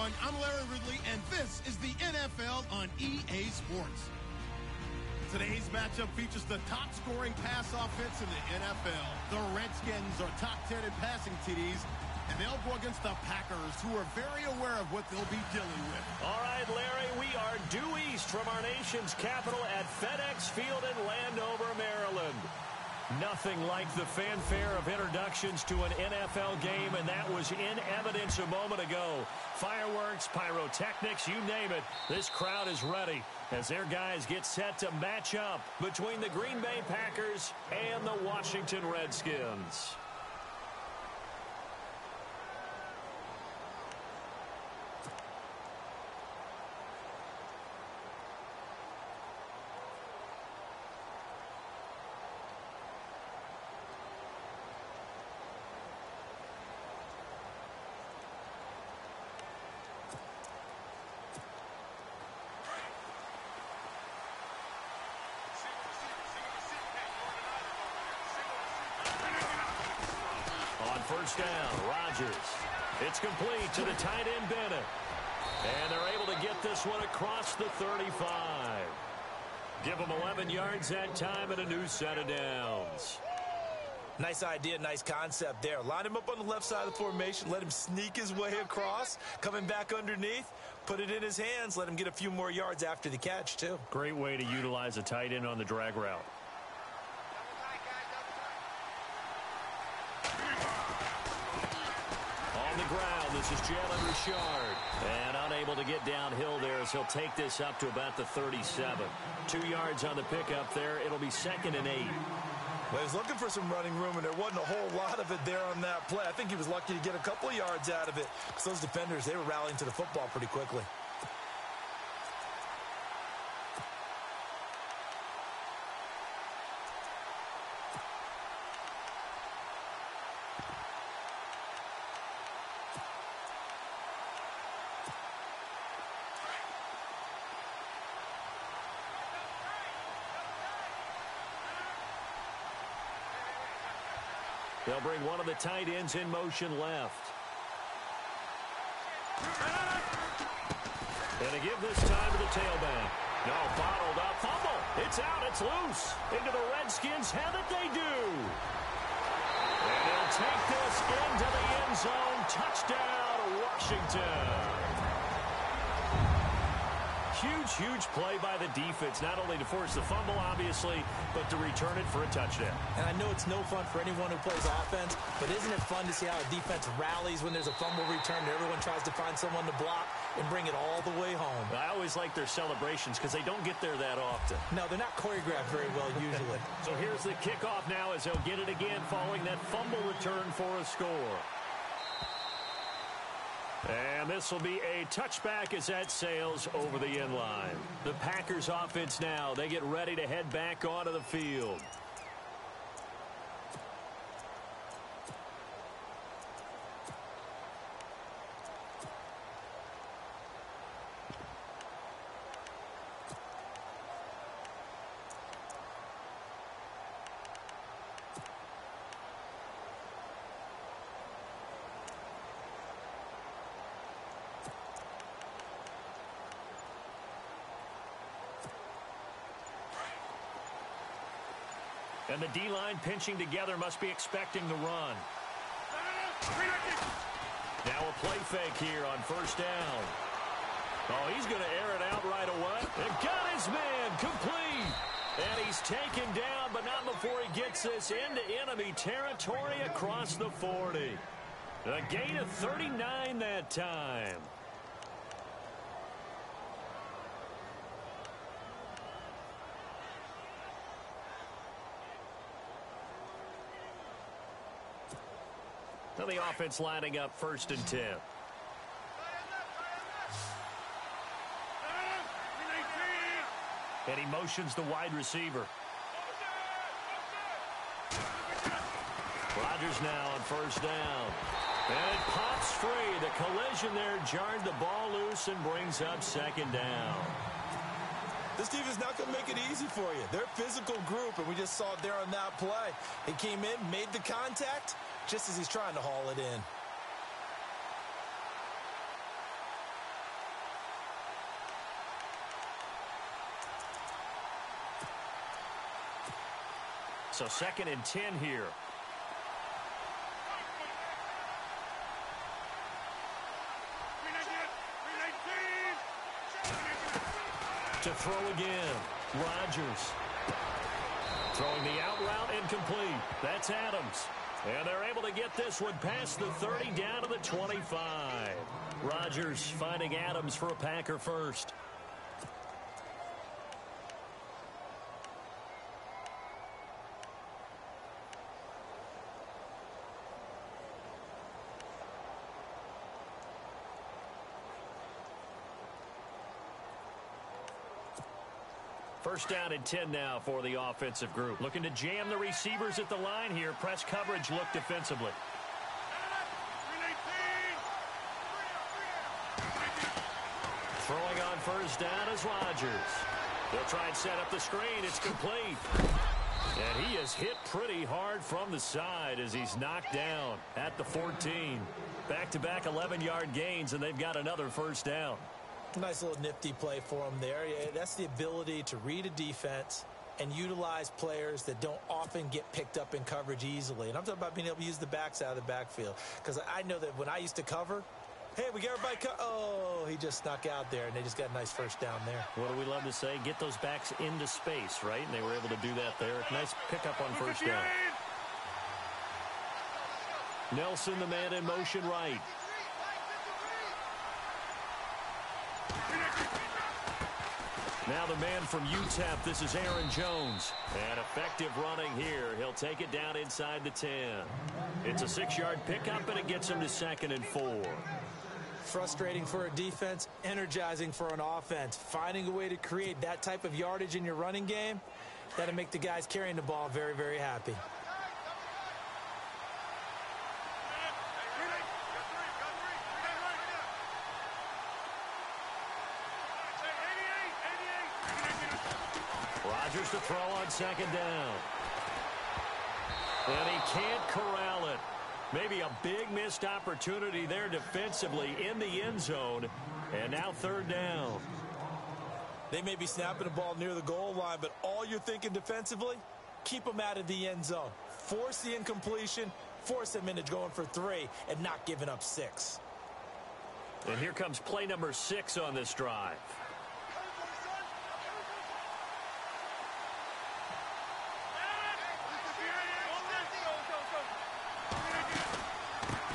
everyone. I'm Larry Ridley, and this is the NFL on EA Sports. Today's matchup features the top-scoring pass offense in the NFL. The Redskins are top 10 in passing TDs, and they'll go against the Packers, who are very aware of what they'll be dealing with. All right, Larry, we are due east from our nation's capital at FedEx Field in Landover, Maryland. Nothing like the fanfare of introductions to an NFL game, and that was in evidence a moment ago. Fireworks, pyrotechnics, you name it. This crowd is ready as their guys get set to match up between the Green Bay Packers and the Washington Redskins. First down, Rodgers. It's complete to the tight end, Bennett. And they're able to get this one across the 35. Give them 11 yards that time and a new set of downs. Nice idea, nice concept there. Line him up on the left side of the formation, let him sneak his way across, coming back underneath, put it in his hands, let him get a few more yards after the catch, too. Great way to utilize a tight end on the drag route. Ground. This is Jalen Richard. And unable to get downhill there as he'll take this up to about the 37. 2 yards on the pickup there. It'll be 2nd and 8. Well, he was looking for some running room, and there wasn't a whole lot of it there on that play. I think he was lucky to get a couple of yards out of it because those defenders, they were rallying to the football pretty quickly. They'll bring one of the tight ends in motion left. And they give this time to the tailback. No, bottled up. Fumble. It's out. It's loose. Into the Redskins. Have it they do. And he'll take this into the end zone. Touchdown, Washington. Huge play by the defense, not only to force the fumble, obviously, but to return it for a touchdown. And I know it's no fun for anyone who plays offense, but isn't it fun to see how a defense rallies when there's a fumble return and everyone tries to find someone to block and bring it all the way home? I always like their celebrations because they don't get there that often. No, they're not choreographed very well usually. So here's the kickoff now as they'll get it again following that fumble return for a score. And this will be a touchback as that sails over the end line. The Packers offense now, they get ready to head back onto the field. And the D-line pinching together must be expecting the run. Now a play fake here on first down. Oh, he's going to air it out right away. And got his man complete. And he's taken down, but not before he gets this into enemy territory across the 40. A gain of 39 that time. Now the offense lining up 1st and 10. And he motions the wide receiver. Rodgers now on first down. And it pops free. The collision there jarred the ball loose and brings up 2nd down. This defense not going to make it easy for you. They're a physical group, and we just saw it there on that play. He came in, made the contact, just as he's trying to haul it in. So 2nd and 10 here. To throw again. Rodgers. Throwing the out route incomplete. That's Adams. And they're able to get this one past the 30 down to the 25. Rodgers finding Adams for a Packer first. First down and 10 now for the offensive group. Looking to jam the receivers at the line here. Press coverage look defensively. Throwing on first down is Rodgers. They'll try and set up the screen. It's complete. And he is hit pretty hard from the side as he's knocked down at the 14. Back-to-back 11-yard gains, and they've got another first down. Nice little nifty play for him there. Yeah, that's the ability to read a defense and utilize players that don't often get picked up in coverage easily. And I'm talking about being able to use the backs out of the backfield. Because I know that when I used to cover, hey, we got everybody oh, he just snuck out there, and they just got a nice first down there. What do we love to say? Get those backs into space, right? And they were able to do that there. Nice pickup on first down. Nelson, the man in motion right. Now the man from UTEP, this is Aaron Jones. And effective running here. He'll take it down inside the 10. It's a 6-yard pickup, and it gets him to 2nd and 4. Frustrating for a defense, energizing for an offense. Finding a way to create that type of yardage in your running game, that'll make the guys carrying the ball very, very happy. Rodgers to throw on 2nd down. And he can't corral it. Maybe a big missed opportunity there defensively in the end zone. And now 3rd down. They may be snapping the ball near the goal line, but all you're thinking defensively, keep them out of the end zone. Force the incompletion, force them into going for 3, and not giving up 6. And here comes play number 6 on this drive.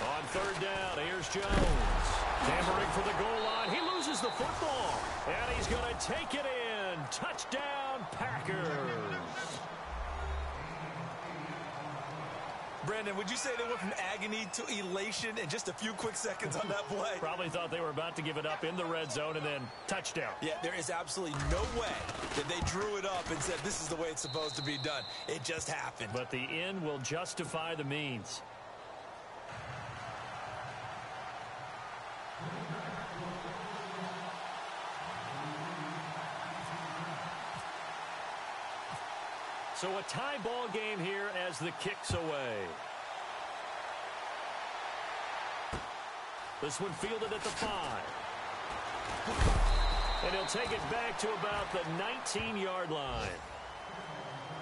On 3rd down, here's Jones. Hammering for the goal line. He loses the football. And he's going to take it in. Touchdown, Packers. Brandon, would you say they went from agony to elation in just a few quick seconds on that play? Probably thought they were about to give it up in the red zone and then touchdown. Yeah, there is absolutely no way that they drew it up and said this is the way it's supposed to be done. It just happened. But the end will justify the means. So a tie ball game here as the kick's away. This one fielded at the 5. And he'll take it back to about the 19-yard line.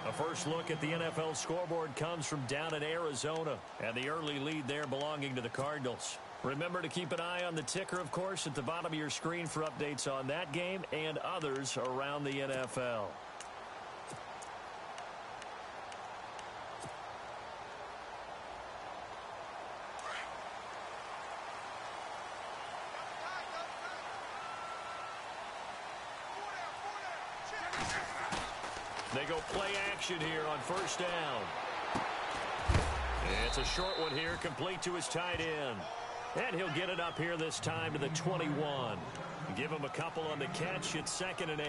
A first look at the NFL scoreboard comes from down in Arizona. And the early lead there belonging to the Cardinals. Remember to keep an eye on the ticker, of course, at the bottom of your screen for updates on that game and others around the NFL. They go play action here on first down. It's a short one here, complete to his tight end. And he'll get it up here this time to the 21. Give him a couple on the catch. It's 2nd and 8.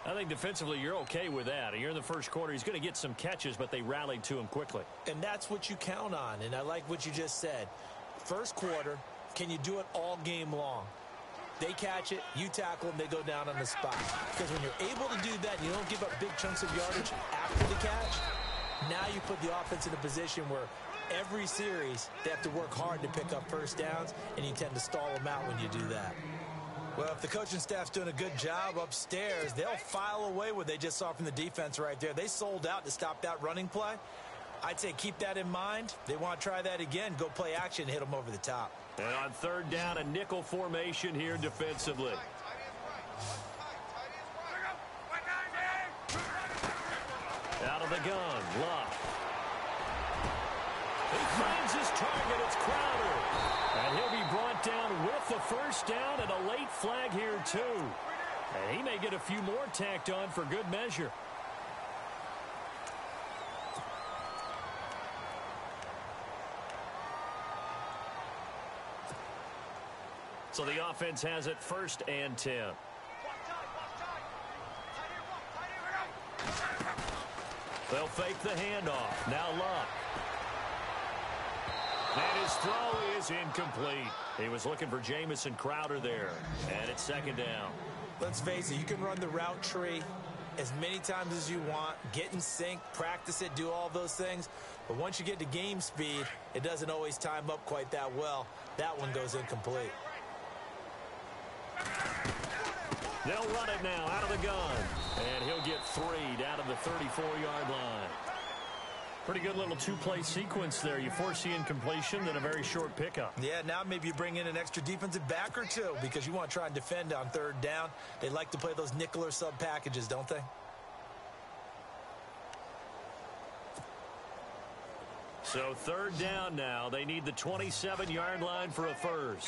I think defensively you're okay with that. You're in the first quarter. He's going to get some catches, but they rallied to him quickly. And that's what you count on. And I like what you just said. First quarter, can you do it all game long? They catch it, you tackle them, they go down on the spot. Because when you're able to do that, you don't give up big chunks of yardage after the catch. Now you put the offense in a position where every series they have to work hard to pick up first downs, and you tend to stall them out when you do that. Well, if the coaching staff's doing a good job upstairs, they'll file away what they just saw from the defense right there. They sold out to stop that running play. I'd say keep that in mind. They want to try that again. Go play action, hit them over the top. And on third down, a nickel formation here defensively. Out of the gun, Luck. He finds his target. It's Crowder. And he'll be brought down with the first down and a late flag here, too. And he may get a few more tacked on for good measure. So the offense has it 1st and 10. They'll fake the handoff. Now Luck. And his throw is incomplete. He was looking for Jamison Crowder there. And it's 2nd down. Let's face it, you can run the route tree as many times as you want, get in sync, practice it, do all those things. But once you get to game speed, it doesn't always time up quite that well. That one goes incomplete. They'll run it now out of the gun. And he'll get 3 down to the 34-yard line. Pretty good little two-play sequence there. You force the incompletion, then a very short pickup. Yeah, now maybe you bring in an extra defensive back or two because you want to try and defend on 3rd down. They like to play those nickel or sub packages, don't they? So 3rd down now. They need the 27-yard line for a first.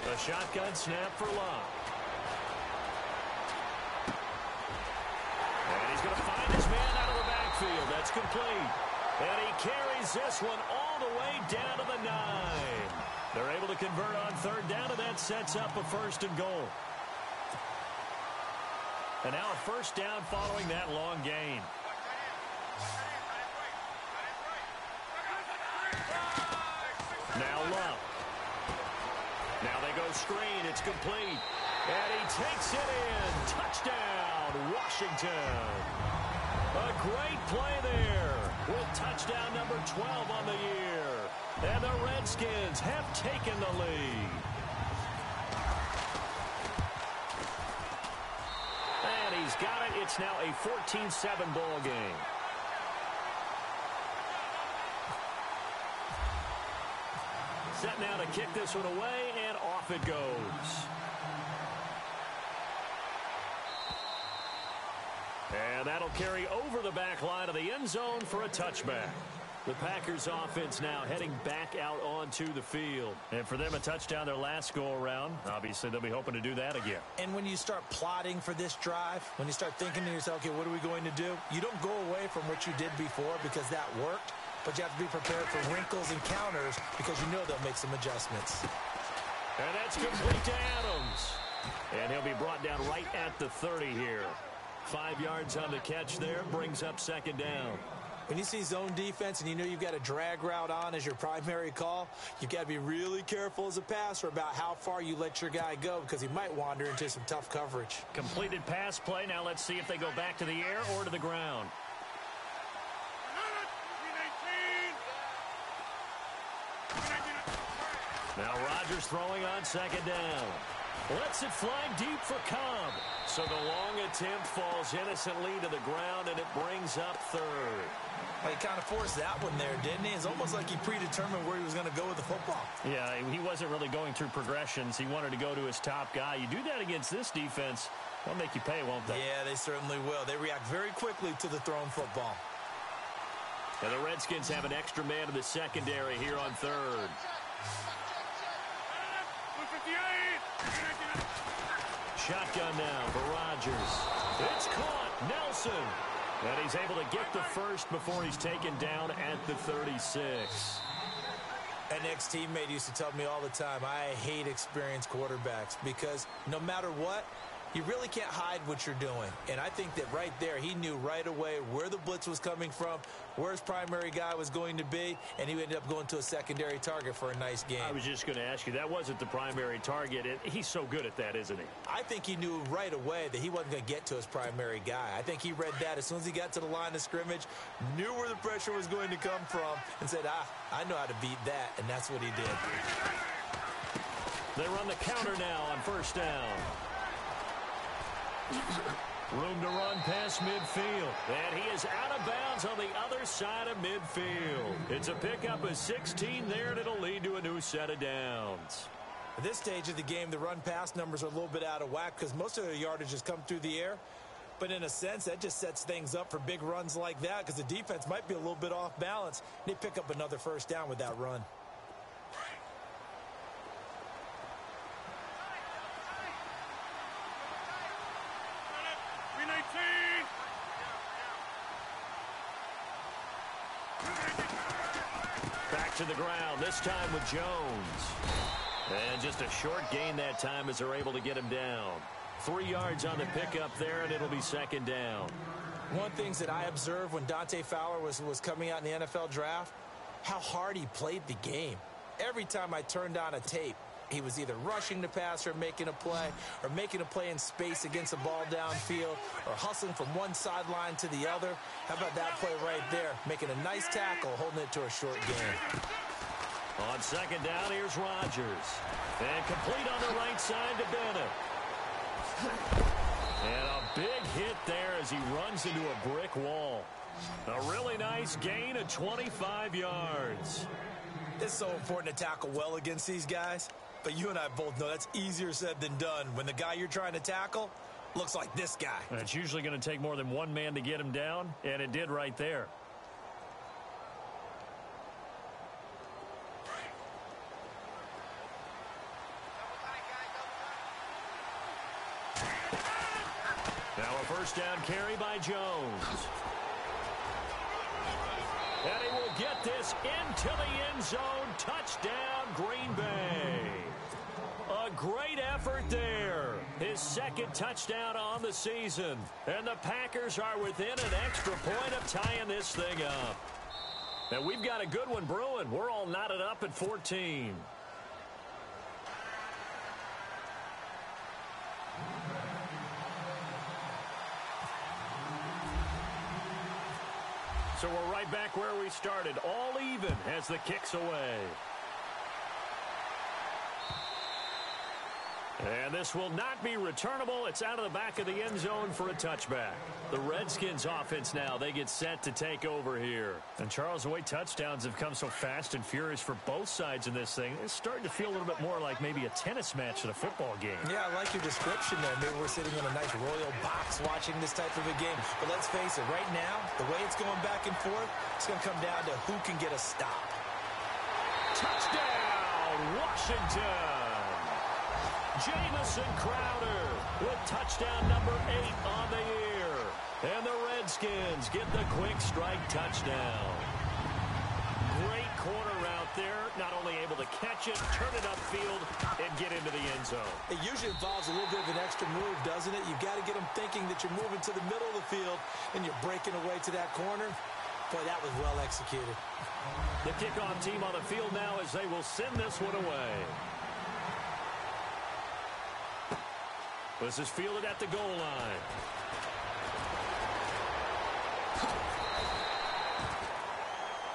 A shotgun snap for Luck. And he's going to find his man out of the backfield. That's complete. And he carries this one all the way down to the 9. They're able to convert on 3rd down, and that sets up a 1st and goal. And now a 1st down following that long gain. Now Luck. Now they go screen. It's complete. And he takes it in. Touchdown, Washington. A great play there with touchdown number 12 on the year. And the Redskins have taken the lead. And he's got it. It's now a 14-7 ball game. Set now to kick this one away, and off it goes. And that'll carry over the back line of the end zone for a touchback. The Packers offense now heading back out onto the field. And for them, a touchdown their last go-around. Obviously, they'll be hoping to do that again. And when you start plotting for this drive, when you start thinking to yourself, okay, what are we going to do? You don't go away from what you did before because that worked. But you have to be prepared for wrinkles and counters because you know they'll make some adjustments. And that's complete to Adams. And he'll be brought down right at the 30 here. 5 yards on the catch there, brings up 2nd down. When you see zone defense and you know you've got a drag route on as your primary call, you've got to be really careful as a passer about how far you let your guy go because he might wander into some tough coverage. Completed pass play. Now let's see if they go back to the air or to the ground. Now Rodgers throwing on 2nd down. Lets it fly deep for Cobb. So the long attempt falls innocently to the ground, and it brings up 3rd. Well, he kind of forced that one there, didn't he? It's almost like he predetermined where he was going to go with the football. Yeah, he wasn't really going through progressions. He wanted to go to his top guy. You do that against this defense, they'll make you pay, won't they? Yeah, they certainly will. They react very quickly to the thrown football. And the Redskins have an extra man in the secondary here on 3rd. Shotgun now for Rodgers. It's caught. Nelson. And he's able to get the first before he's taken down at the 36. An ex-teammate used to tell me all the time, I hate experienced quarterbacks because no matter what, You really can't hide what you're doing. And I think that right there, he knew right away where the blitz was coming from, where his primary guy was going to be, and he ended up going to a secondary target for a nice game. I was just going to ask you, that wasn't the primary target. He's so good at that, isn't he? I think he knew right away that he wasn't going to get to his primary guy. I think he read that as soon as he got to the line of scrimmage, knew where the pressure was going to come from, and said, I know how to beat that, and that's what he did. They run the counter now on first down. Room to run past midfield. And he is out of bounds on the other side of midfield. It's a pickup of 16 there, and it'll lead to a new set of downs. At this stage of the game, the run-pass numbers are a little bit out of whack because most of their yardage has come through the air. But in a sense, that just sets things up for big runs like that because the defense might be a little bit off balance. They pick up another first down with that run. Back to the ground, this time with Jones. And just a short gain that time as they're able to get him down. 3 yards on the pickup there, and it'll be second down. One of the things that I observed when Dante Fowler was coming out in the NFL draft, how hard he played the game. Every time I turned on a tape, he was either rushing the passer, making a play, or making a play in space against the ball downfield, or hustling from one sideline to the other. How about that play right there? Making a nice tackle, holding it to a short gain. On second down, here's Rodgers. And complete on the right side to Bennett. And a big hit there as he runs into a brick wall. A really nice gain of 25 yards. It's so important to tackle well against these guys. But you and I both know that's easier said than done when the guy you're trying to tackle looks like this guy. And it's usually going to take more than one man to get him down, and it did right there. Now a first down carry by Jones. And he will get this into the end zone. Touchdown, Green Bay. A great effort there. His second touchdown on the season. And the Packers are within an extra point of tying this thing up. And we've got a good one brewing. We're all knotted up at 14. So we're right back where we started. All even as the kick's away. And this will not be returnable. It's out of the back of the end zone for a touchback. The Redskins offense now, they get set to take over here. And Charles, the way touchdowns have come so fast and furious for both sides in this thing, it's starting to feel a little bit more like maybe a tennis match at a football game. Yeah, I like your description there. Maybe we're sitting in a nice royal box watching this type of a game. But let's face it, right now, the way it's going back and forth, it's going to come down to who can get a stop. Touchdown, Washington! Jamison Crowder with touchdown number 8 on the year. And the Redskins get the quick strike touchdown. Great corner route there. Not only able to catch it, turn it upfield, and get into the end zone. It usually involves a little bit of an extra move, doesn't it? You've got to get them thinking that you're moving to the middle of the field and you're breaking away to that corner. Boy, that was well executed. The kickoff team on the field now as they will send this one away. This is fielded at the goal line.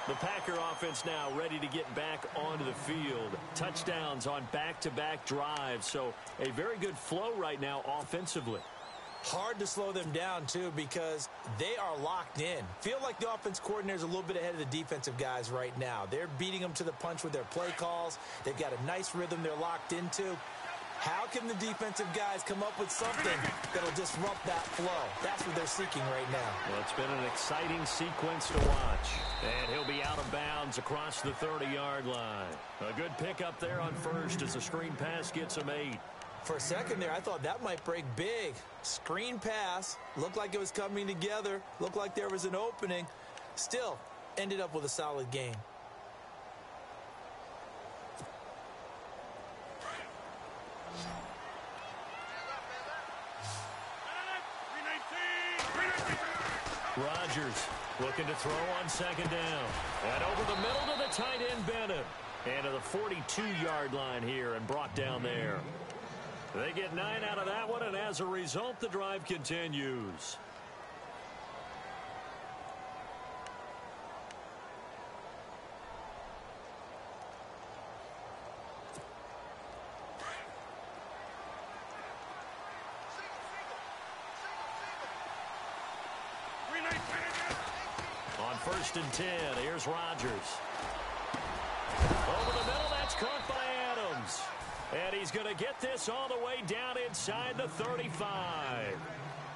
The Packer offense now ready to get back onto the field. Touchdowns on back-to-back drives, so a very good flow right now offensively. Hard to slow them down, too, because they are locked in. Feel like the offense coordinator is a little bit ahead of the defensive guys right now. They're beating them to the punch with their play calls. They've got a nice rhythm they're locked into. How can the defensive guys come up with something that'll disrupt that flow? That's what they're seeking right now. Well, it's been an exciting sequence to watch. And he'll be out of bounds across the 30-yard line. A good pickup there on first as the screen pass gets him 8. For a second there, I thought that might break big. Screen pass. Looked like it was coming together. Looked like there was an opening. Still, ended up with a solid gain. Rodgers looking to throw on second down. And over the middle to the tight end, Bennett. And to the 42-yard line here and brought down there. They get 9 out of that one, and as a result, the drive continues. On 1st and 10, here's Rodgers. Over the middle, that's caught by Adams. And he's going to get this all the way down inside the 35.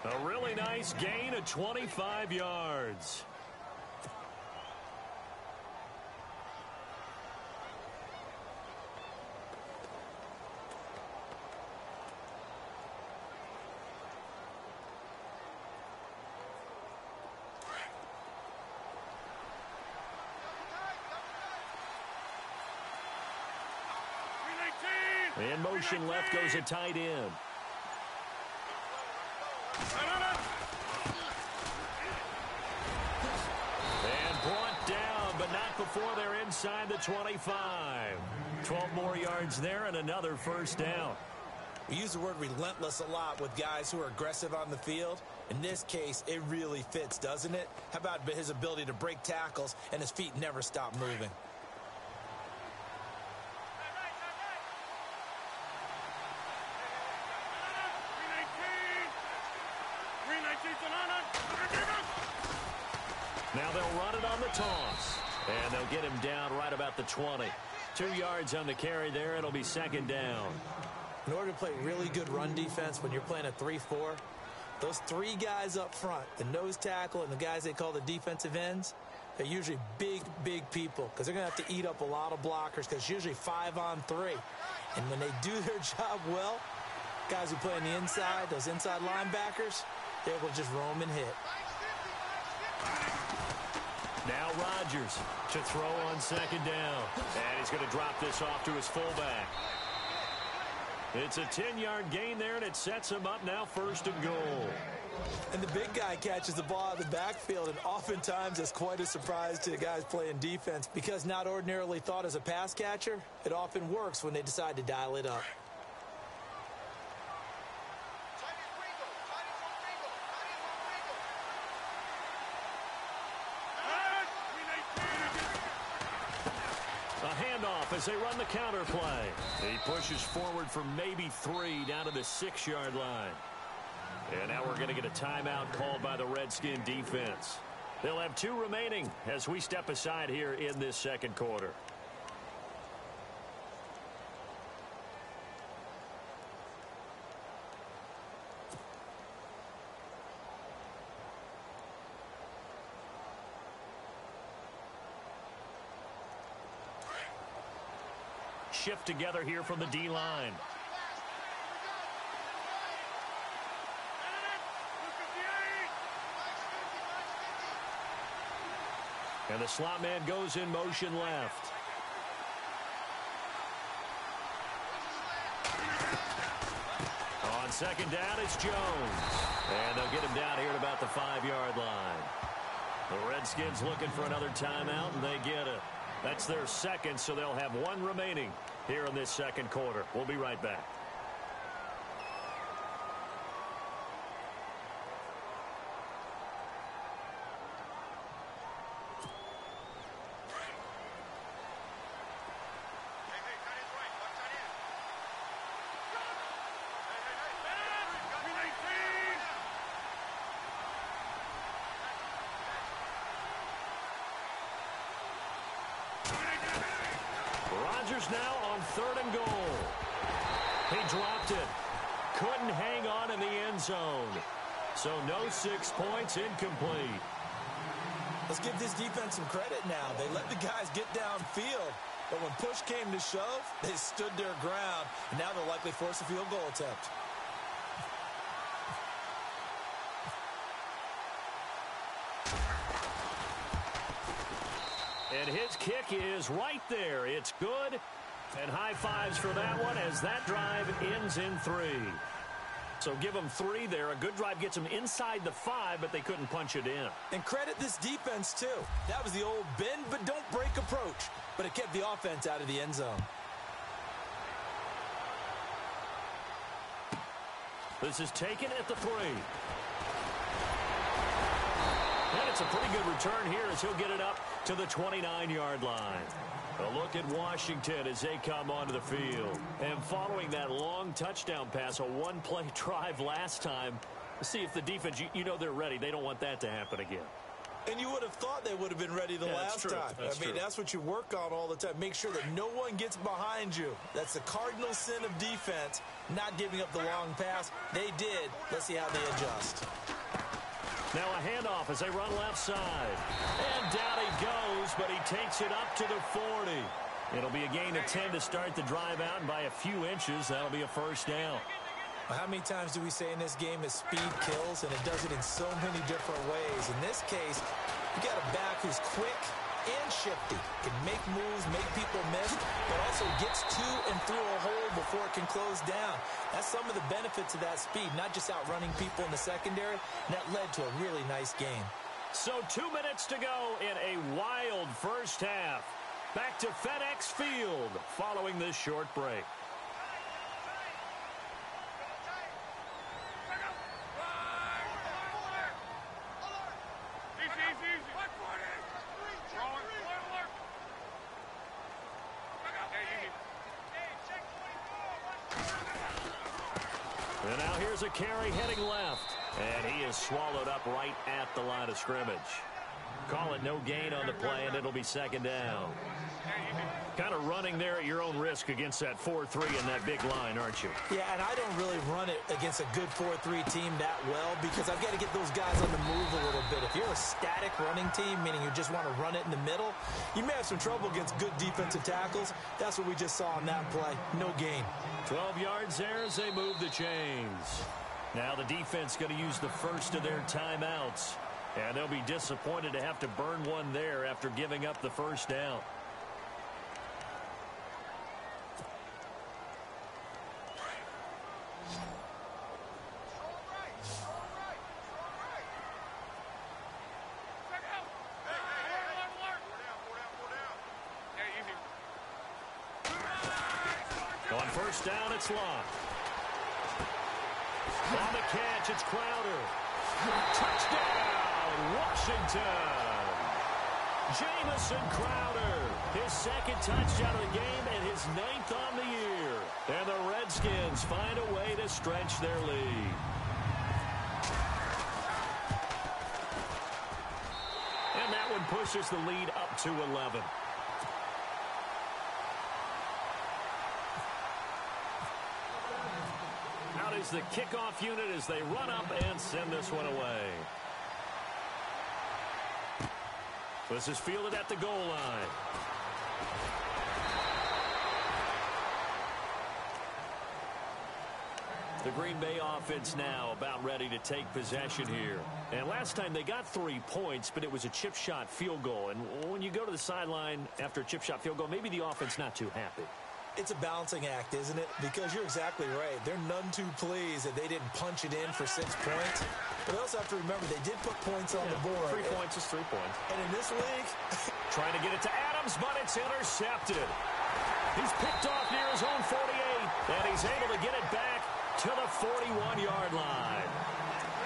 A really nice gain of 25 yards. In motion left goes a tight end. And brought down, but not before they're inside the 25. 12 more yards there and another first down. We use the word relentless a lot with guys who are aggressive on the field. In this case, it really fits, doesn't it? How about his ability to break tackles and his feet never stop moving? Now they'll run it on the toss. And they'll get him down right about the 20. 2 yards on the carry there. It'll be second down. In order to play really good run defense when you're playing a 3-4, those 3 guys up front, the nose tackle and the guys they call the defensive ends, they're usually big, big people because they're going to have to eat up a lot of blockers because it's usually 5-on-3. And when they do their job well, guys who play on the inside, those inside linebackers, they're able to just roam and hit. Now Rodgers to throw on second down. And he's going to drop this off to his fullback. It's a 10-yard gain there, and it sets him up now 1st and goal. And the big guy catches the ball out of the backfield, and oftentimes it's quite a surprise to the guys playing defense because not ordinarily thought as a pass catcher, it often works when they decide to dial it up. As they run the counter play. He pushes forward for maybe 3 down to the 6-yard line. And now we're going to get a timeout called by the Redskin defense. They'll have 2 remaining as we step aside here in this second quarter. Shift together here from the D-line. And the slot man goes in motion left. On second down, it's Jones. And they'll get him down here at about the 5-yard line. The Redskins looking for another timeout, and they get it. That's their second, so they'll have 1 remaining here in this second quarter. We'll be right back. Rodgers now on 3rd and goal. He dropped it. Couldn't hang on in the end zone. So no 6 points, incomplete. Let's give this defense some credit now. They let the guys get downfield. But when push came to shove, they stood their ground. And now they'll likely force a field goal attempt. And his kick is right there. It's good. And high fives for that one as that drive ends in 3. So give them 3 there. A good drive gets them inside the 5, but they couldn't punch it in. And credit this defense, too. That was the old bend but don't break approach, but it kept the offense out of the end zone. This is taken at the 3. And it's a pretty good return here as he'll get it up to the 29-yard line. A look at Washington as they come onto the field. And following that long touchdown pass, a one-play drive last time, see if the defense, you know they're ready. They don't want that to happen again. And you would have thought they would have been ready the last time. That's what you work on all the time. Make sure that no one gets behind you. That's the cardinal sin of defense, not giving up the long pass. They did. Let's see how they adjust. Now a handoff as they run left side. And down he goes, but he takes it up to the 40. It'll be a gain of 10 to start the drive out, and by a few inches, that'll be a first down. How many times do we say in this game that speed kills, and it does it in so many different ways? In this case, you got a back who's quick and shifty, can make moves, make people miss, but also gets to and through a hole before it can close down. That's some of the benefits of that speed, not just outrunning people in the secondary, and that led to a really nice game. So 2 minutes to go in a wild first half. Back to FedEx Field following this short break. And now here's a carry heading left. And he is swallowed up right at the line of scrimmage. Call it no gain on the play, and it'll be second down. Kind of running there at your own risk against that 4-3 and that big line, aren't you? Yeah, and I don't really run it against a good 4-3 team that well because I've got to get those guys on the move a little bit. If you're a static running team, meaning you just want to run it in the middle, you may have some trouble against good defensive tackles. That's what we just saw on that play. No gain. 12 yards there as they move the chains. Now the defense going to use the first of their timeouts. And they'll be disappointed to have to burn one there after giving up the first down. On first down, it's locked. On the catch, it's Crowder. Touchdown, Washington. Jamison Crowder, his second touchdown of the game and his 9th on the year. And the Redskins find a way to stretch their lead. And that one pushes the lead up to 11. Out is the kickoff unit as they run up and send this one away. This is fielded at the goal line. The Green Bay offense now about ready to take possession here. And last time they got 3 points, but it was a chip shot field goal. And when you go to the sideline after a chip shot field goal, maybe the offense not too happy. It's a balancing act, isn't it? Because you're exactly right. They're none too pleased that they didn't punch it in for 6 points. But they also have to remember they did put points on the board. 3 points is 3 points. And in this league... Trying to get it to Adams, but it's intercepted. He's picked off near his own 48, and he's able to get it back to the 41-yard line.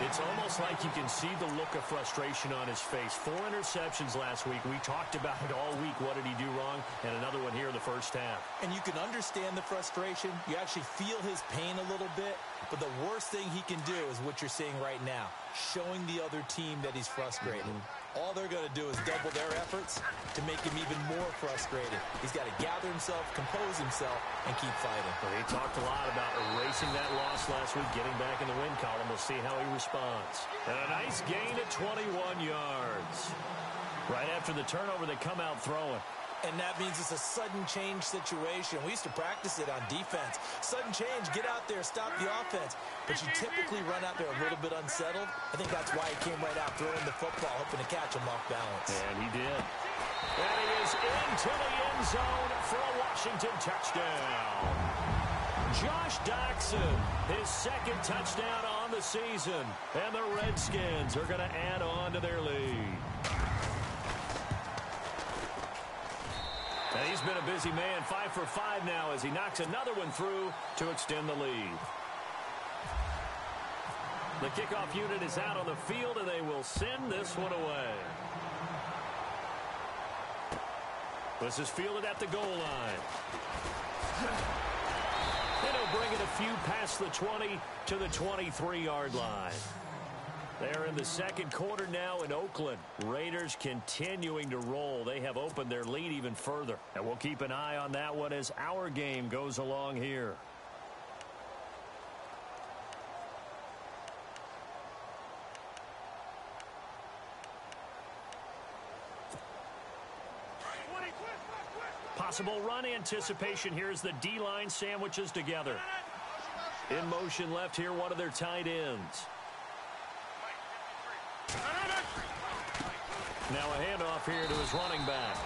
It's almost like you can see the look of frustration on his face. 4 interceptions last week. We talked about it all week. What did he do wrong? And another one here in the first half. And you can understand the frustration. You actually feel his pain a little bit. But the worst thing he can do is what you're seeing right now, showing the other team that he's frustrated. All they're going to do is double their efforts to make him even more frustrated. He's got to gather himself, compose himself, and keep fighting. Well, he talked a lot about erasing that loss last week, getting back in the win column. We'll see how he responds. And a nice gain at 21 yards. Right after the turnover, they come out throwing. And that means it's a sudden change situation. We used to practice it on defense. Sudden change, get out there, stop the offense. But you typically run out there a little bit unsettled. I think that's why he came right out throwing the football, hoping to catch him off balance. And he did. And he is into the end zone for a Washington touchdown. Josh Doxson, his second touchdown on the season. And the Redskins are going to add on to their lead. And he's been a busy man, 5 for 5 now as he knocks another one through to extend the lead. The kickoff unit is out on the field, and they will send this one away. This is fielded at the goal line. And he'll bring it a few past the 20 to the 23-yard line. They're in the second quarter now in Oakland. Raiders continuing to roll. They have opened their lead even further. And we'll keep an eye on that one as our game goes along here. Possible run anticipation here as the D-line sandwiches together. In motion left here, one of their tight ends. Now a handoff here to his running back.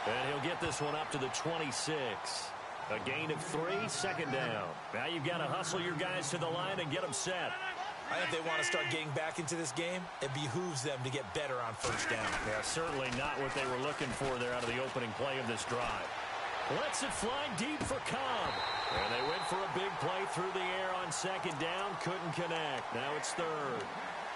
And he'll get this one up to the 26. A gain of 3, second down. Now you've got to hustle your guys to the line and get them set. I think they want to start getting back into this game. It behooves them to get better on first down. Yeah, certainly not what they were looking for there out of the opening play of this drive. Lets it fly deep for Cobb. And they went for a big play through the air on second down. Couldn't connect. Now it's third.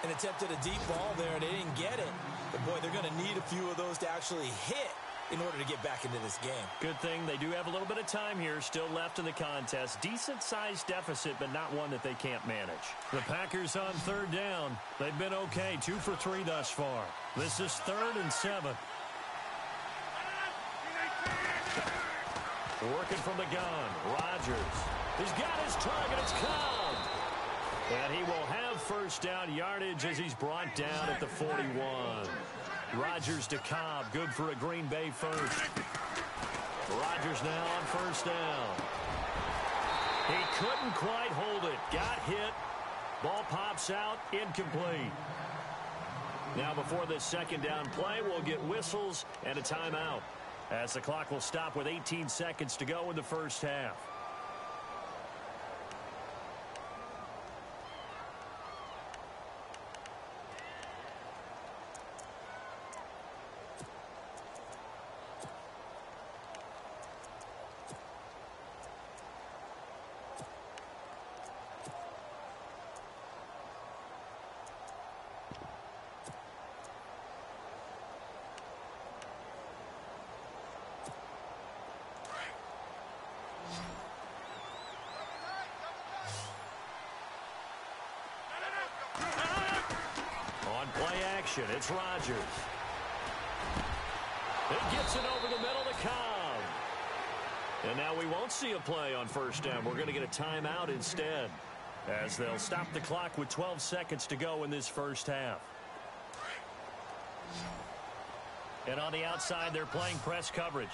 And attempted a deep ball there, and they didn't get it. But, boy, they're going to need a few of those to actually hit in order to get back into this game. Good thing they do have a little bit of time here still left in the contest. Decent-sized deficit, but not one that they can't manage. The Packers on third down. They've been okay, 2 for 3 thus far. This is 3rd and 7. Working from the gun, Rodgers. He's got his target, it's Cobb. And he will have first down yardage as he's brought down at the 41. Rodgers to Cobb, good for a Green Bay first. Rodgers now on first down. He couldn't quite hold it, got hit. Ball pops out, incomplete. Now before this second down play, we'll get whistles and a timeout, as the clock will stop with 18 seconds to go in the first half. It's Rodgers. It gets it over the middle to Cobb. And now we won't see a play on first down. We're going to get a timeout instead, as they'll stop the clock with 12 seconds to go in this first half. And on the outside, they're playing press coverage.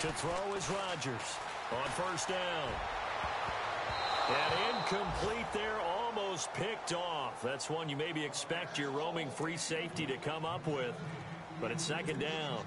To throw is Rodgers on first down. And incomplete there, almost picked off. That's one you maybe expect your roaming free safety to come up with. But it's second down.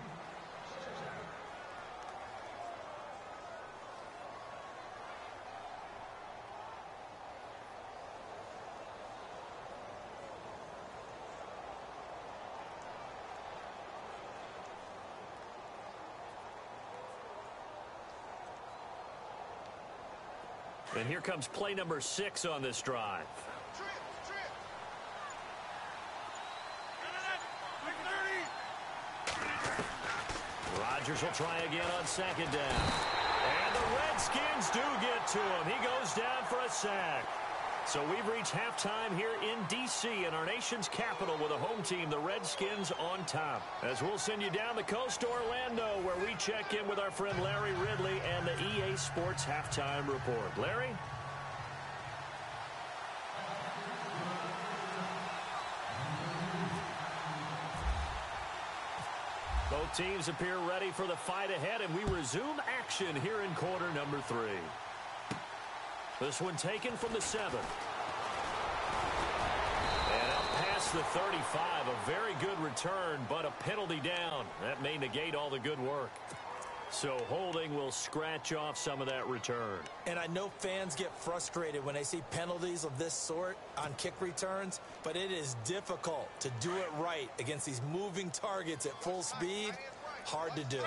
And here comes play number 6 on this drive. Rodgers will try again on second down. And the Redskins do get to him. He goes down for a sack. So we've reached halftime here in D.C. in our nation's capital with a home team, the Redskins, on top. As we'll send you down the coast to Orlando, where we check in with our friend Larry Ridley and the EA Sports Halftime Report. Larry? Both teams appear ready for the fight ahead, and we resume action here in quarter number 3. This one taken from the 7. And up past the 35, a very good return, but a penalty down. That may negate all the good work. So holding will scratch off some of that return. And I know fans get frustrated when they see penalties of this sort on kick returns, but it is difficult to do it right against these moving targets at full speed. Hard to do.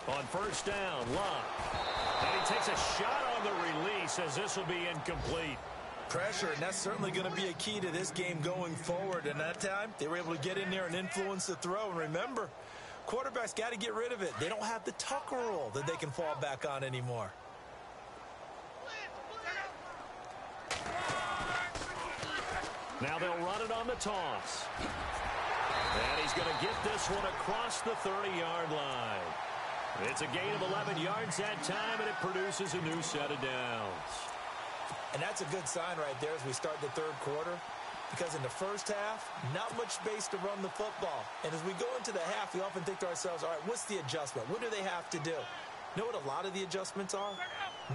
On first down, Locke. And he takes a shot on the release as this will be incomplete. Pressure, and that's certainly going to be a key to this game going forward. And that time, they were able to get in there and influence the throw. And remember, quarterbacks got to get rid of it. They don't have the Tucker rule that they can fall back on anymore. Now they'll run it on the toss. And he's going to get this one across the 30-yard line. It's a gain of 11 yards that time, and it produces a new set of downs. And that's a good sign right there as we start the third quarter, because in the first half, not much space to run the football. And as we go into the half, we often think to ourselves, all right, what's the adjustment? What do they have to do? Know what a lot of the adjustments are?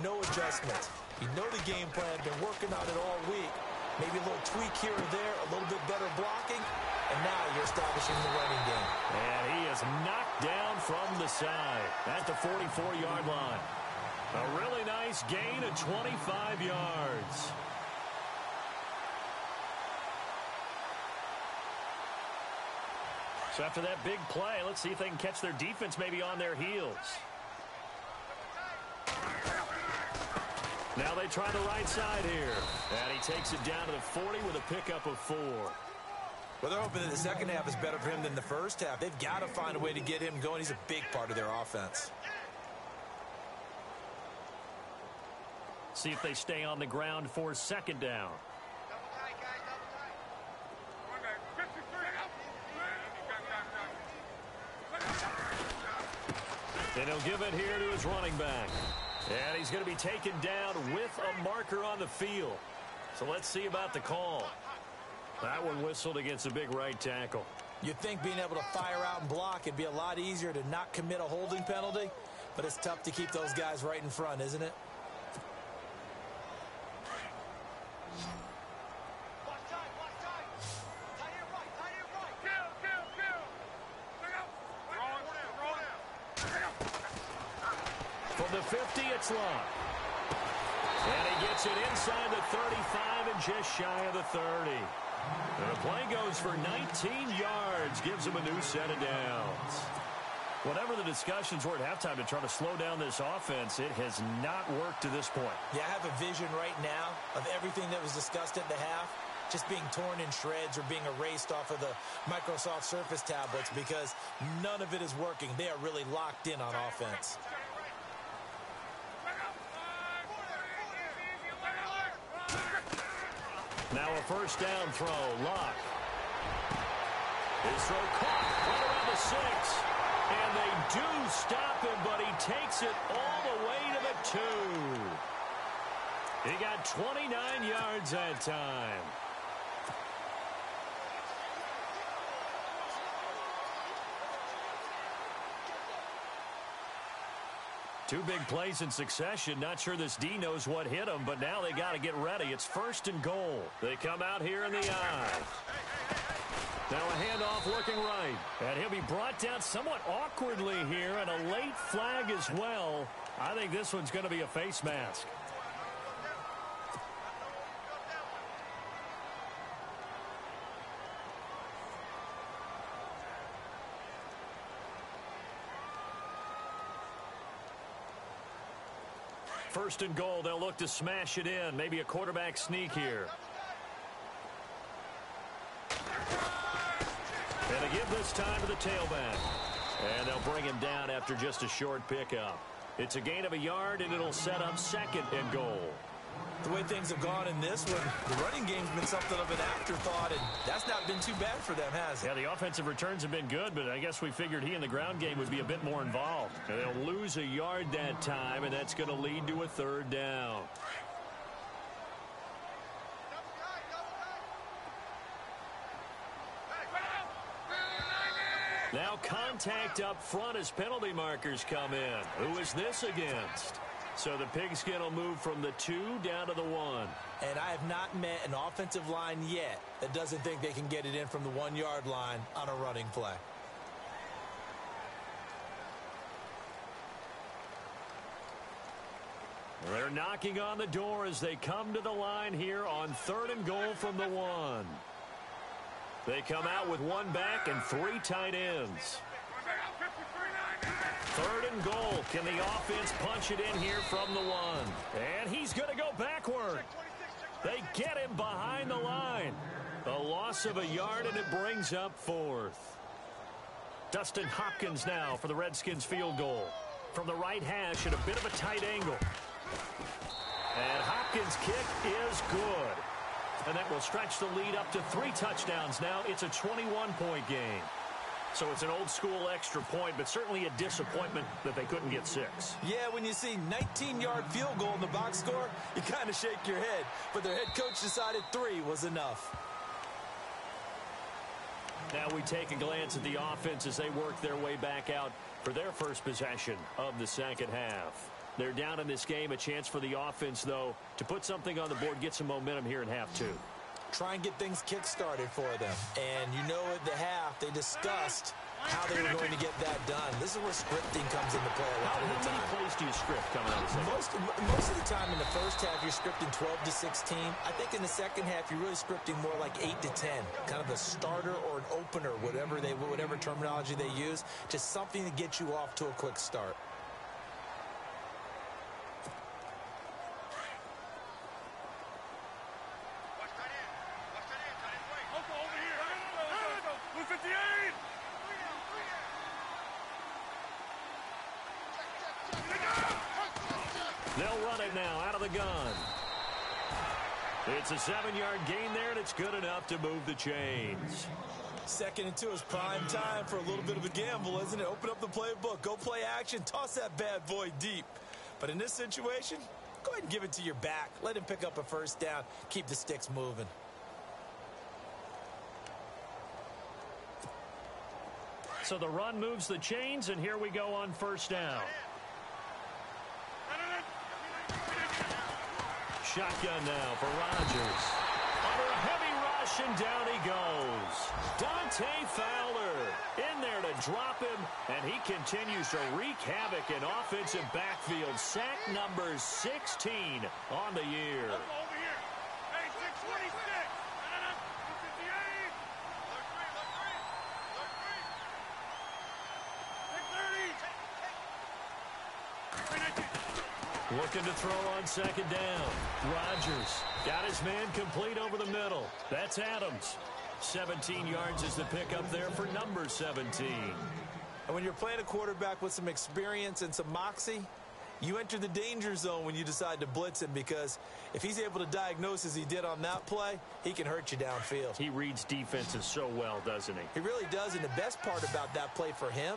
No adjustments. You know the game plan, been working on it all week. Maybe a little tweak here or there, a little bit better blocking, and now you're establishing the running game. And he is knocked down from the side at the 44-yard line. A really nice gain of 25 yards. So after that big play, let's see if they can catch their defense maybe on their heels. Now they try the right side here. And he takes it down to the 40 with a pickup of 4. Well, they're hoping that the second half is better for him than the first half. They've got to find a way to get him going. He's a big part of their offense. See if they stay on the ground for second down. And he'll give it here to his running back. And he's going to be taken down with a marker on the field. So let's see about the call. That one whistled against a big right tackle. You'd think being able to fire out and block it'd be a lot easier to not commit a holding penalty, but it's tough to keep those guys right in front, isn't it? From the 50, it's Locke. And he gets it inside the 35 and just shy of the 30. And the play goes for 19 yards, gives him a new set of downs. Whatever the discussions were at halftime to try to slow down this offense, it has not worked to this point. Yeah, I have a vision right now of everything that was discussed at the half just being torn in shreds or being erased off of the Microsoft Surface tablets because none of it is working. They are really locked in on offense. Now a first down throw. Locke. His throw caught right around the 6. And they do stop him, but he takes it all the way to the 2. He got 29 yards that time. Two big plays in succession. Not sure this D knows what hit him, but now they got to get ready. It's first and goal. They come out here in the I. Now a handoff looking right. And he'll be brought down somewhat awkwardly here, and a late flag as well. I think this one's going to be a face mask. First and goal, they'll look to smash it in. Maybe a quarterback sneak here. And they give this time to the tailback. And they'll bring him down after just a short pickup. It's a gain of a yard, and it'll set up second and goal. The way things have gone in this one, the running game's been something of an afterthought, and that's not been too bad for them, has it? Yeah, the offensive returns have been good, but I guess we figured he in the ground game would be a bit more involved. And they'll lose a yard that time, and that's going to lead to a third down. Now contact up front as penalty markers come in. Who is this against? So the pigskin will move from the 2 down to the 1. And I have not met an offensive line yet that doesn't think they can get it in from the 1-yard line on a running play. They're knocking on the door as they come to the line here on 3rd and goal from the 1. They come out with 1 back and 3 tight ends. 3rd and goal. Can the offense punch it in here from the 1? And he's going to go backward. They get him behind the line. A loss of a yard, and it brings up 4th. Dustin Hopkins now for the Redskins field goal. From the right hash at a bit of a tight angle. And Hopkins' kick is good. And that will stretch the lead up to 3 touchdowns now. It's a 21-point game. So it's an old-school extra point, but certainly a disappointment that they couldn't get 6. Yeah, when you see 19-yard field goal in the box score, you kind of shake your head. But their head coach decided 3 was enough. Now we take a glance at the offense as they work their way back out for their first possession of the second half. They're down in this game. A chance for the offense, though, to put something on the board, get some momentum here in half 2. Try and get things kick-started for them. And you know at the half, they discussed how they were going to get that done. This is where scripting comes into play a lot of the time. How many plays do you script coming out of the second? Most of the time in the first half, you're scripting 12 to 16. I think in the second half, you're really scripting more like 8 to 10. Kind of a starter or an opener, whatever terminology they use. Just something to get you off to a quick start. They'll run it now out of the gun. It's a 7-yard gain there, and it's good enough to move the chains. 2nd and 2 is prime time for a little bit of a gamble, isn't it? Open up the playbook, go play action, toss that bad boy deep. But in this situation, go ahead and give it to your back. Let him pick up a first down. Keep the sticks moving. So the run moves the chains, and here we go on first down. Shotgun now for Rodgers. Under a heavy rush, and down he goes. Dante Fowler in there to drop him, and he continues to wreak havoc in offensive backfield. Sack number 16 on the year. Looking to throw on second down. Rodgers got his man complete over the middle. That's Adams. 17 yards is the pickup there for number 17. And when you're playing a quarterback with some experience and some moxie, you enter the danger zone when you decide to blitz him, because if he's able to diagnose as he did on that play, he can hurt you downfield. He reads defenses so well, doesn't he? He really does, and the best part about that play for him,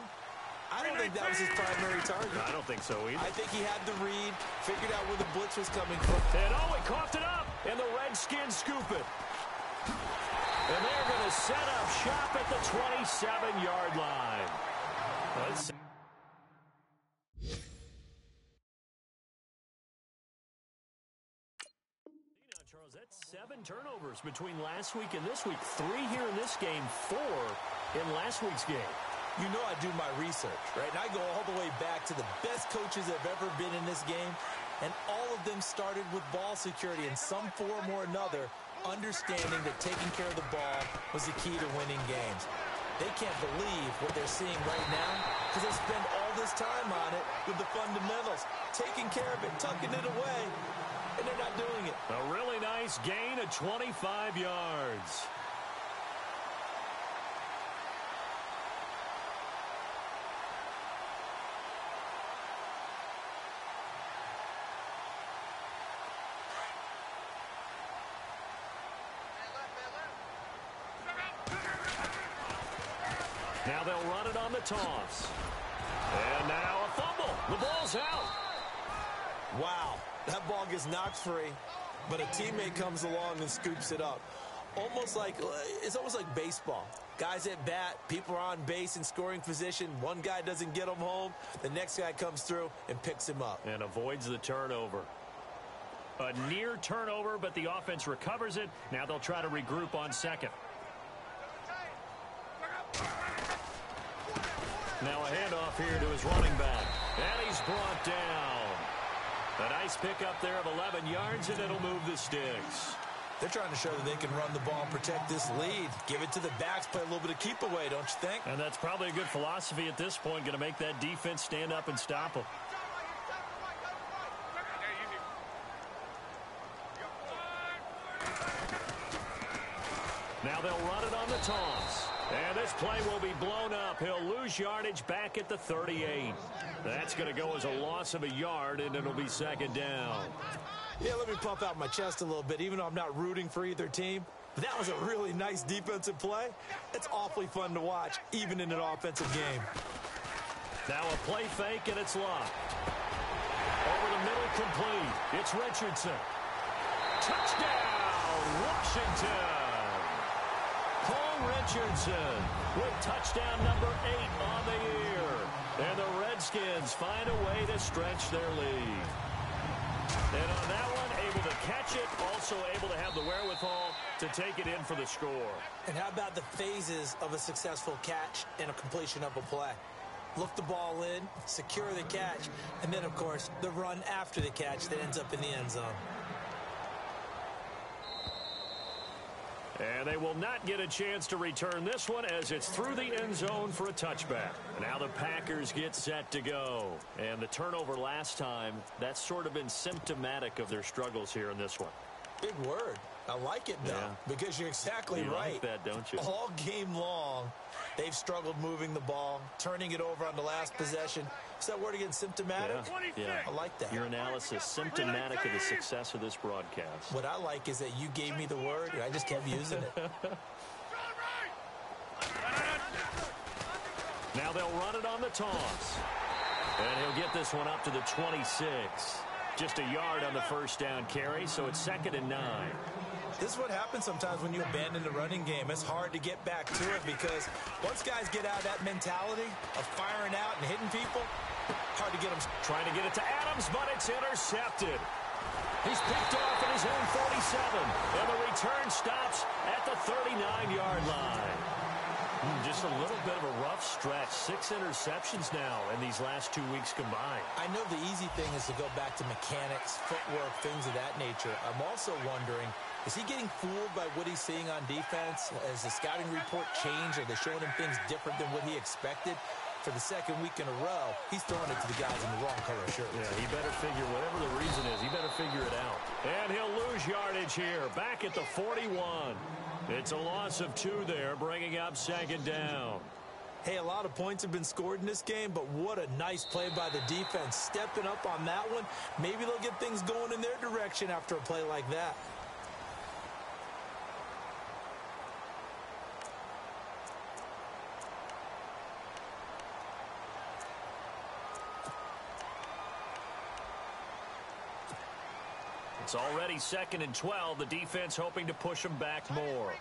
I don't think that was his primary target. I don't think so either. I think he had the read, figured out where the blitz was coming from. And he coughed it up, and the Redskins scoop it. And they're going to set up shop at the 27-yard line. Let's see. Now, Charles, that's 7 turnovers between last week and this week. 3 here in this game, 4 in last week's game. You know I do my research, right? And I go all the way back to the best coaches that have ever been in this game, and all of them started with ball security in some form or another, understanding that taking care of the ball was the key to winning games. They can't believe what they're seeing right now because they spend all this time on it with the fundamentals, taking care of it, tucking it away, and they're not doing it. A really nice gain of 25 yards. Now they'll run it on the toss. And now a fumble. The ball's out. Wow, that ball gets knocked free, but a teammate comes along and scoops it up. It's almost like baseball. Guys at bat, people are on base in scoring position. One guy doesn't get him home. The next guy comes through and picks him up. And avoids the turnover. A near turnover, but the offense recovers it. Now they'll try to regroup on second. Now a handoff here to his running back. And he's brought down. A nice pickup there of 11 yards, and it'll move the sticks. They're trying to show that they can run the ball and protect this lead. Give it to the backs, play a little bit of keep away, don't you think? And that's probably a good philosophy at this point, going to make that defense stand up and stop them. Now they'll run it on the toss. And this play will be blown up. He'll lose yardage back at the 38. That's going to go as a loss of a yard, and it'll be second down. Yeah, let me puff out my chest a little bit, even though I'm not rooting for either team. But that was a really nice defensive play. It's awfully fun to watch, even in an offensive game. Now a play fake, and it's locked. Over the middle, complete. It's Richardson. Touchdown, Washington. Paul Richardson with touchdown number 8 on the year. And the Redskins find a way to stretch their lead. And on that one, able to catch it, also able to have the wherewithal to take it in for the score. And how about the phases of a successful catch and a completion of a play? Look the ball in, secure the catch, and then, of course, the run after the catch that ends up in the end zone. And they will not get a chance to return this one as it's through the end zone for a touchback. Now the Packers get set to go. And the turnover last time, that's sort of been symptomatic of their struggles here in this one. Big word. I like it, though, because you're exactly right. Like that, don't you? All game long, they've struggled moving the ball, turning it over on the last possession. Is that word again, symptomatic? Yeah. I like that. Your analysis, symptomatic of the success of this broadcast. What I like is that you gave me the word, and I just kept using it. Now they'll run it on the toss. And he'll get this one up to the 26. Just a yard on the first down carry, so it's 2nd and 9. This is what happens sometimes when you abandon the running game. It's hard to get back to it because once guys get out of that mentality of firing out and hitting people, hard to get them. Trying to get it to Adams, but it's intercepted. He's picked off at his own 47, and the return stops at the 39-yard line. Just a little bit of a rough stretch. 6 interceptions now in these last 2 weeks combined. I know the easy thing is to go back to mechanics, footwork, things of that nature. I'm also wondering, is he getting fooled by what he's seeing on defense? Has the scouting report changed? Are they showing him things different than what he expected? For the second week in a row, he's throwing it to the guys in the wrong color shirts. Yeah, he better figure, whatever the reason is, he better figure it out. And he'll lose yardage here, back at the 41. It's a loss of 2 there, bringing up 2nd down. Hey, a lot of points have been scored in this game, but what a nice play by the defense. Stepping up on that one, maybe they'll get things going in their direction after a play like that. It's already 2nd and 12. The defense hoping to push them back more.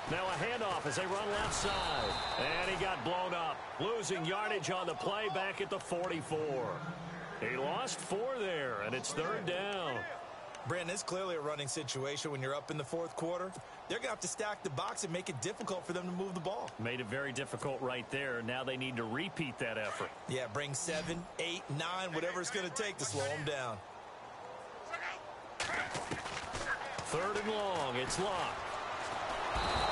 Now a handoff as they run left side. And he got blown up. Losing yardage on the play back at the 44. He lost 4 there, and it's 3rd down. Brandon, it's clearly a running situation when you're up in the 4th quarter. They're going to have to stack the box and make it difficult for them to move the ball. Made it very difficult right there. Now they need to repeat that effort. Yeah, bring 7, 8, 9, whatever it's going to take to slow them down. 3rd and long. It's locked.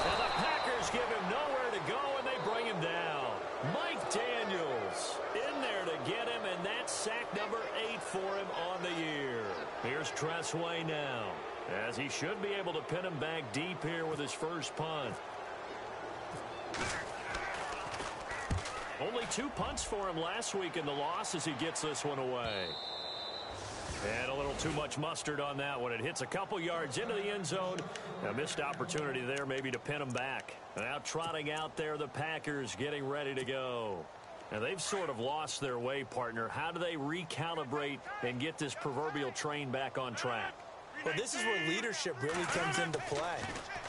And the Packers give him nowhere to go, and they bring him down. Mike Daniels in there to get him, and that's sack number 8 for him on the year. Here's Tressway now, as he should be able to pin him back deep here with his first punt. Only 2 punts for him last week in the loss as he gets this one away. And a little too much mustard on that one. It hits a couple yards into the end zone. A missed opportunity there maybe to pin him back. Now trotting out there, the Packers getting ready to go. Now they've sort of lost their way, partner. How do they recalibrate and get this proverbial train back on track? Well, this is where leadership really comes into play.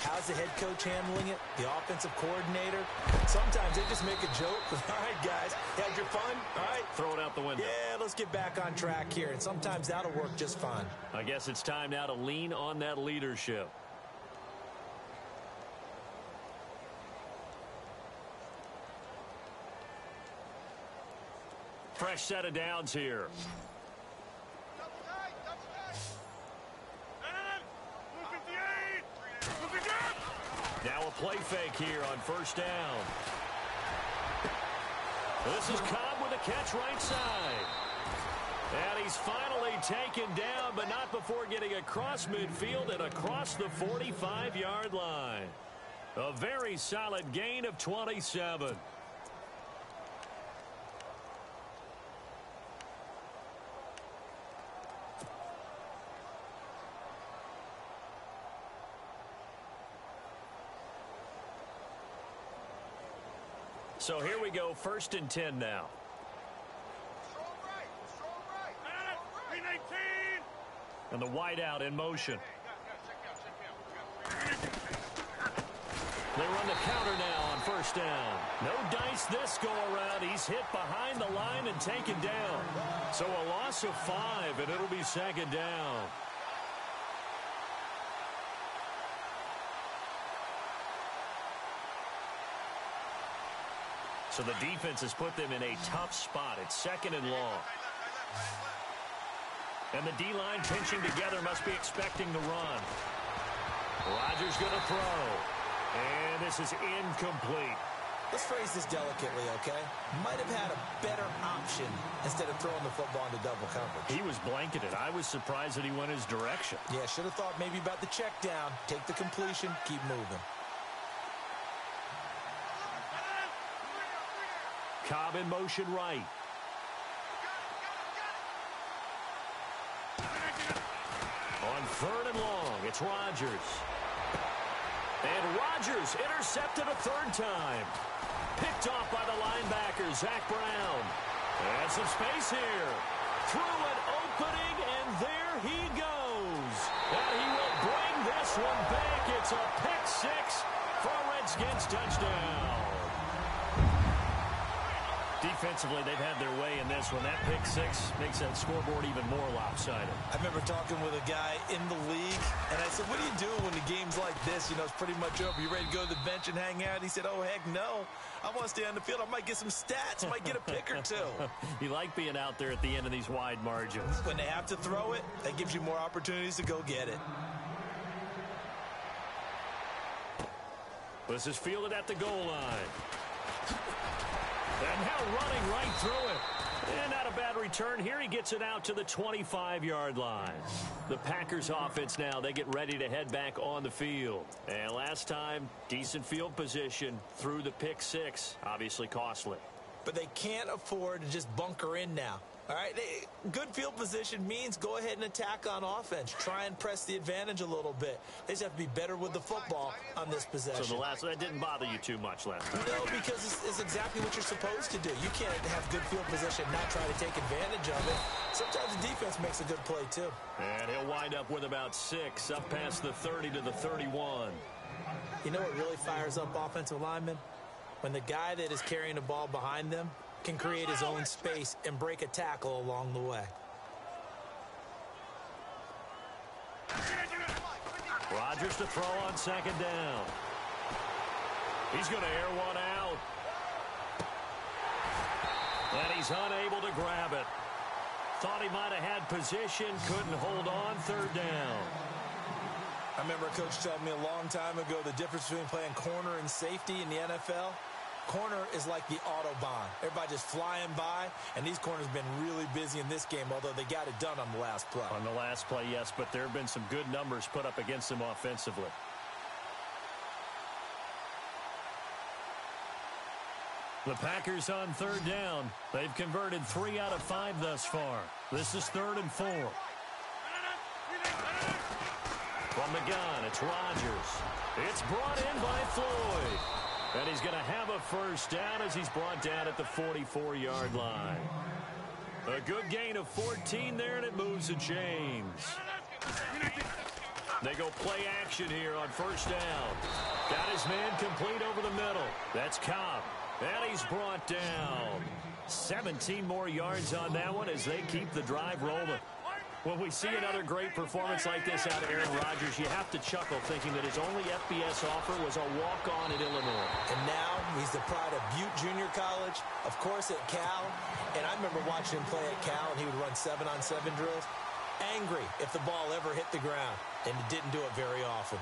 How's the head coach handling it? The offensive coordinator? Sometimes they just make a joke. All right, guys, had your fun? All right. Throw it out the window. Yeah, let's get back on track here, and sometimes that'll work just fine. I guess it's time now to lean on that leadership. Fresh set of downs here. Now a play fake here on first down. This is Cobb with a catch right side. And he's finally taken down, but not before getting across midfield and across the 45-yard line. A very solid gain of 27. So here we go, 1st and 10 now. And the wideout in motion. They run the counter now on first down. No dice this go around. He's hit behind the line and taken down. So a loss of 5, and it'll be 2nd down. So the defense has put them in a tough spot. It's 2nd and long. And the D-line pinching together, must be expecting the run. Rodgers going to throw. And this is incomplete. Let's phrase this delicately, okay? Might have had a better option instead of throwing the football into double coverage. He was blanketed. I was surprised that he went his direction. Yeah, should have thought maybe about the check down. Take the completion, keep moving. Cobb in motion right. On 3rd and long, it's Rodgers. And Rodgers intercepted a 3rd time. Picked off by the linebacker, Zach Brown. And some space here. Through an opening, and there he goes. And he will bring this one back. It's a pick 6 for a Redskins touchdown. Defensively, they've had their way in this one. That pick 6 makes that scoreboard even more lopsided. I remember talking with a guy in the league, and I said, what do you do when the game's like this? You know, it's pretty much over. You ready to go to the bench and hang out? He said, oh, heck no. I want to stay on the field. I might get some stats. I might get a pick or 2. You like being out there at the end of these wide margins. When they have to throw it, that gives you more opportunities to go get it. This is fielded at the goal line. And now running right through it. And not a bad return here. He gets it out to the 25-yard line. The Packers offense now, they get ready to head back on the field. And last time, decent field position through the pick 6. Obviously costly. But they can't afford to just bunker in now. All right, good field position means go ahead and attack on offense. Try and press the advantage a little bit. They just have to be better with the football on this possession. So that didn't bother you too much last time? No, because it's exactly what you're supposed to do. You can't have good field position and not try to take advantage of it. Sometimes the defense makes a good play, too. And he'll wind up with about 6, up past the 30 to the 31. You know what really fires up offensive linemen? When the guy that is carrying the ball behind them can create his own space and break a tackle along the way. Rodgers to throw on 2nd down. He's going to air one out. And he's unable to grab it. Thought he might have had position, couldn't hold on, 3rd down. I remember a coach told me a long time ago the difference between playing corner and safety in the NFL. Corner is like the Autobahn. Everybody just flying by, and these corners have been really busy in this game, although they got it done on the last play. On the last play, yes, but there have been some good numbers put up against them offensively. The Packers on 3rd down. They've converted 3 out of 5 thus far. This is 3rd and 4. From the gun, it's Rodgers. It's brought in by Floyd. And he's going to have a 1st down as he's brought down at the 44-yard line. A good gain of 14 there, and it moves the chains. They go play action here on first down. Got his man complete over the middle. That's Cobb. And he's brought down. 17 more yards on that one as they keep the drive rolling. When we see another great performance like this out of Aaron Rodgers, you have to chuckle thinking that his only FBS offer was a walk-on at Illinois. And now he's the pride of Butte Junior College, of course at Cal. And I remember watching him play at Cal, and he would run 7-on-7 drills. Angry if the ball ever hit the ground, and he didn't do it very often.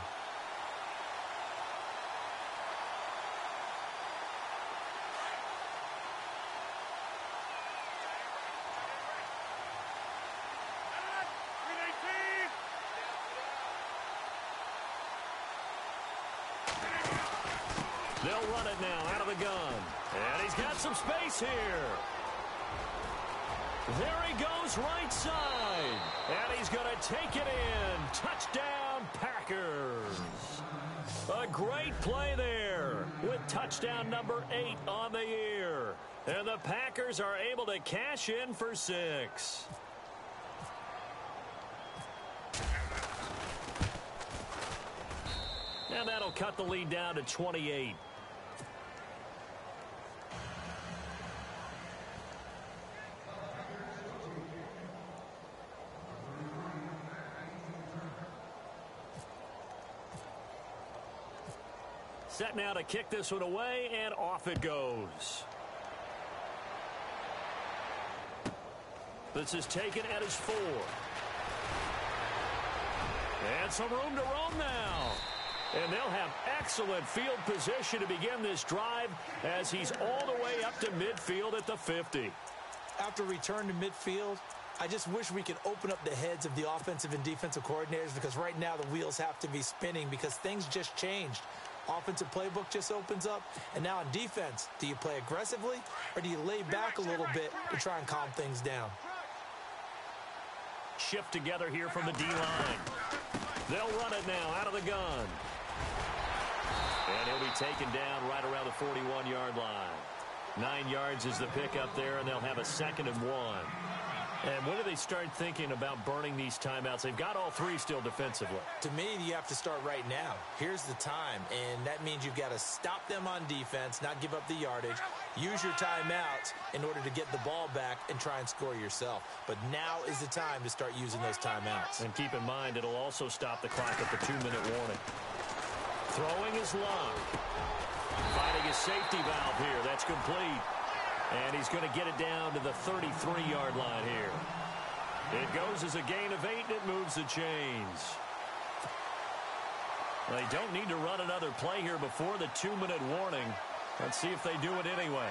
They'll run it now out of the gun. And he's got some space here. There he goes right side. And he's going to take it in. Touchdown, Packers. A great play there with touchdown number 8 on the year. And the Packers are able to cash in for 6. And that'll cut the lead down to 28. Set now to kick this one away, and off it goes. This is taken at his 4. And some room to roam now. And they'll have excellent field position to begin this drive as he's all the way up to midfield at the 50. After return to midfield, I just wish we could open up the heads of the offensive and defensive coordinators, because right now the wheels have to be spinning because things just changed. Offensive playbook just opens up, and now on defense, do you play aggressively or do you lay back a little bit to try and calm things down? Shift together here from the D-line. They'll run it now out of the gun. And he'll be taken down right around the 41-yard line. 9 yards is the pickup there, and they'll have a 2nd and 1. And when do they start thinking about burning these timeouts? They've got all 3 still defensively. To me, you have to start right now. Here's the time, and that means you've got to stop them on defense, not give up the yardage, use your timeouts in order to get the ball back and try and score yourself. But now is the time to start using those timeouts. And keep in mind, it'll also stop the clock at the 2-minute warning. Throwing is Locke. Finding a safety valve here. That's complete. And he's going to get it down to the 33-yard line here. It goes as a gain of 8, and it moves the chains. They don't need to run another play here before the 2-minute warning. Let's see if they do it anyway.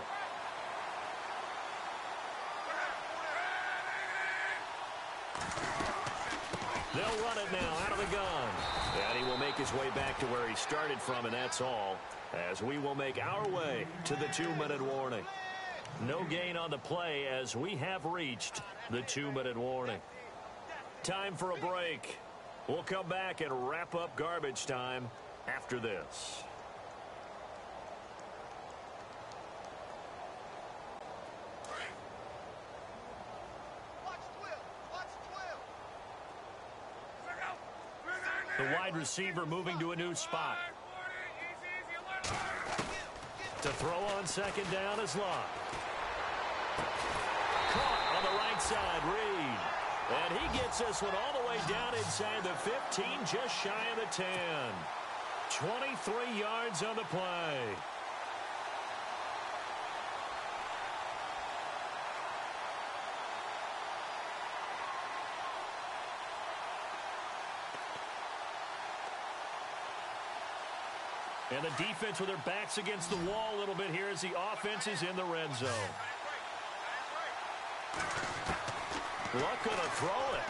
They'll run it now out of the gun. And he will make his way back to where he started from, and that's all, as we will make our way to the 2-minute warning. No gain on the play as we have reached the 2-minute warning. Time for a break. We'll come back and wrap up garbage time after this. The wide receiver moving to a new spot. To throw on 2nd down is Locke. Caught on the right side, Reed. And he gets this one all the way down inside the 15, just shy of the 10. 23 yards on the play. And the defense with their backs against the wall a little bit here as the offense is in the red zone. Luck going to throw it.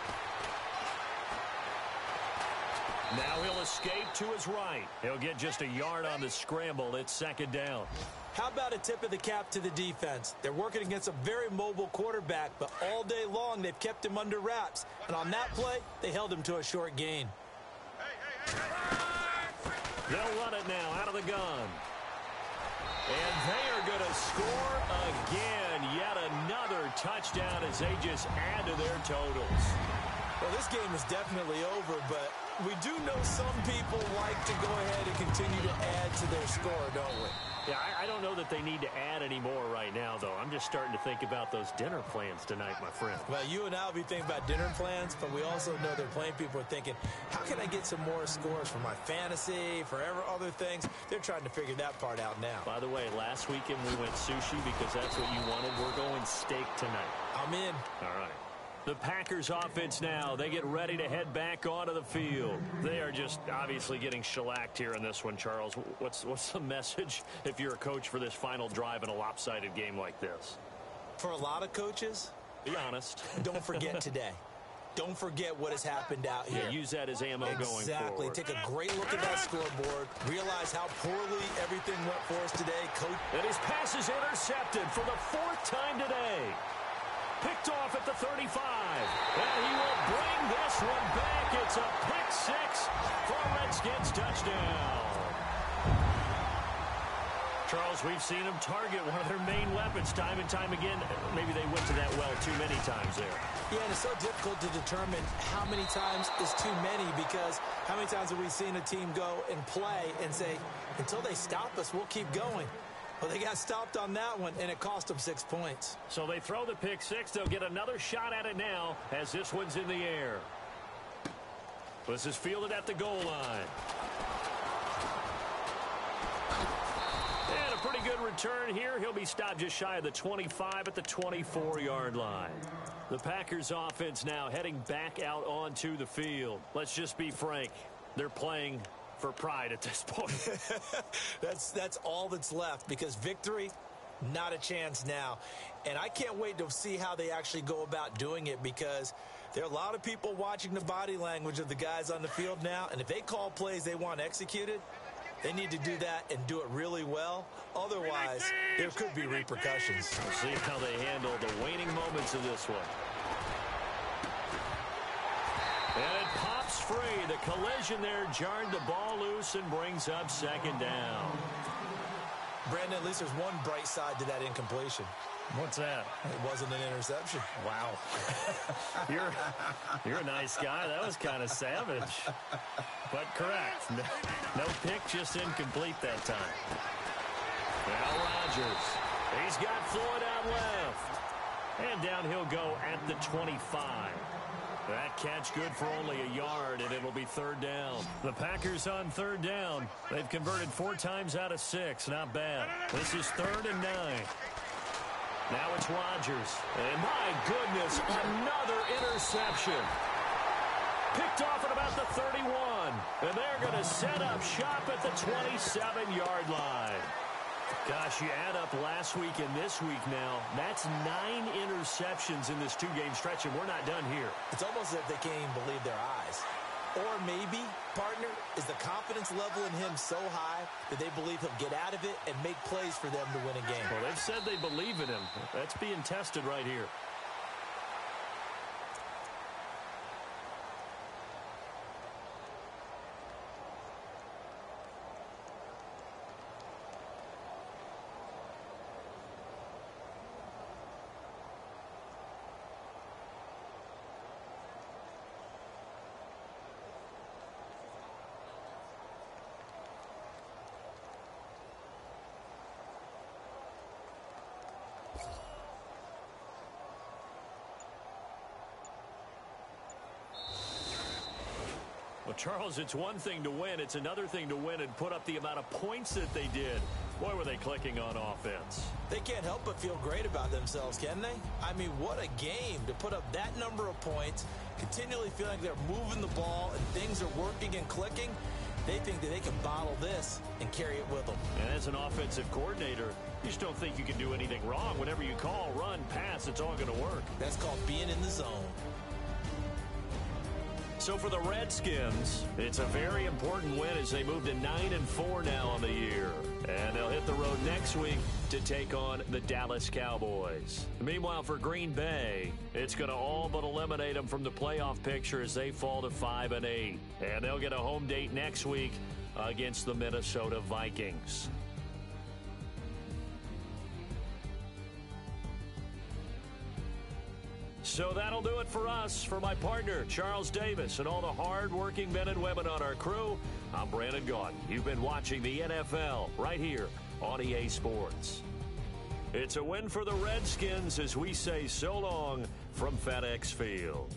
Now he'll escape to his right. He'll get just a yard on the scramble. It's 2nd down. How about a tip of the cap to the defense? They're working against a very mobile quarterback, but all day long they've kept him under wraps. And on that play, they held him to a short gain. They'll run it now out of the gun. And they are going to score again. Yet another touchdown as they just add to their totals. Well, this game is definitely over, but We do know some people like to go ahead and continue to add to their score, don't we? Yeah, I don't know that they need to add any more right now, though. I'm just starting to think about those dinner plans tonight, my friend. Well, you and I will be thinking about dinner plans, but we also know they're playing people are thinking, how can I get some more scores for my fantasy, for other things? They're trying to figure that part out now. By the way, last weekend we went sushi because that's what you wanted. We're going steak tonight. I'm in. All right. The Packers offense now, they get ready to head back onto the field. They are just obviously getting shellacked here in this one, Charles. What's the message if you're a coach for this final drive in a lopsided game like this? For a lot of coaches, be honest. Don't forget today. Don't forget what has happened out here. Yeah, use that as ammo going forward. Exactly. Take a great look at that scoreboard. Realize how poorly everything went for us today. And his pass is intercepted for the 4th time today. Picked off at the 35. And he will bring this one back. It's a pick 6 for a Redskins touchdown. Charles, we've seen him target one of their main weapons time and time again. Maybe they went to that well too many times there. Yeah, and it's so difficult to determine how many times is too many because how many times have we seen a team go and play and say, until they stop us, we'll keep going. Well, they got stopped on that one, and it cost them 6 points. So they throw the pick 6. They'll get another shot at it now as this one's in the air. This is fielded at the goal line. And a pretty good return here. He'll be stopped just shy of the 25 at the 24-yard line. The Packers offense now heading back out onto the field. Let's just be frank. They're playing for pride at this point. That's all that's left because victory, not a chance now. And I can't wait to see how they actually go about doing it because there are a lot of people watching the body language of the guys on the field now. And if they call plays they want executed, they need to do that and do it really well. Otherwise, there could be repercussions. We'll see how they handle the waning moments of this one. And it pops free. The collision there jarred the ball loose and brings up 2nd down. Brandon, at least there's one bright side to that incompletion. What's that? It wasn't an interception. Wow. You're a nice guy. That was kind of savage. But correct. No pick, just incomplete that time. Now Rodgers. He's got Floyd out left. And down he'll go at the 25. That catch good for only a yard, and it'll be 3rd down. The Packers on 3rd down. They've converted 4 times out of 6. Not bad. This is 3rd and 9. Now it's Rodgers. And my goodness, another interception. Picked off at about the 31. And they're going to set up shop at the 27-yard line. Gosh, you add up last week and this week now, that's 9 interceptions in this 2-game stretch, and we're not done here. It's almost as if they can't even believe their eyes. Or maybe, partner, is the confidence level in him so high that they believe he'll get out of it and make plays for them to win a game. Well, they've said they believe in him. That's being tested right here. Well, Charles, it's one thing to win. It's another thing to win and put up the amount of points that they did. Boy, were they clicking on offense. They can't help but feel great about themselves, can they? I mean, what a game to put up that number of points, continually feeling like they're moving the ball and things are working and clicking. They think that they can bottle this and carry it with them. And as an offensive coordinator, you just don't think you can do anything wrong. Whenever you call, run, pass, it's all going to work. That's called being in the zone. So for the Redskins, it's a very important win as they move to 9-4 now on the year. And they'll hit the road next week to take on the Dallas Cowboys. Meanwhile, for Green Bay, it's going to all but eliminate them from the playoff picture as they fall to 5-8. And they'll get a home date next week against the Minnesota Vikings. So that'll do it for us. For my partner, Charles Davis, and all the hard-working men and women on our crew, I'm Brandon Gaudin. You've been watching the NFL right here on EA Sports. It's a win for the Redskins as we say so long from FedEx Field.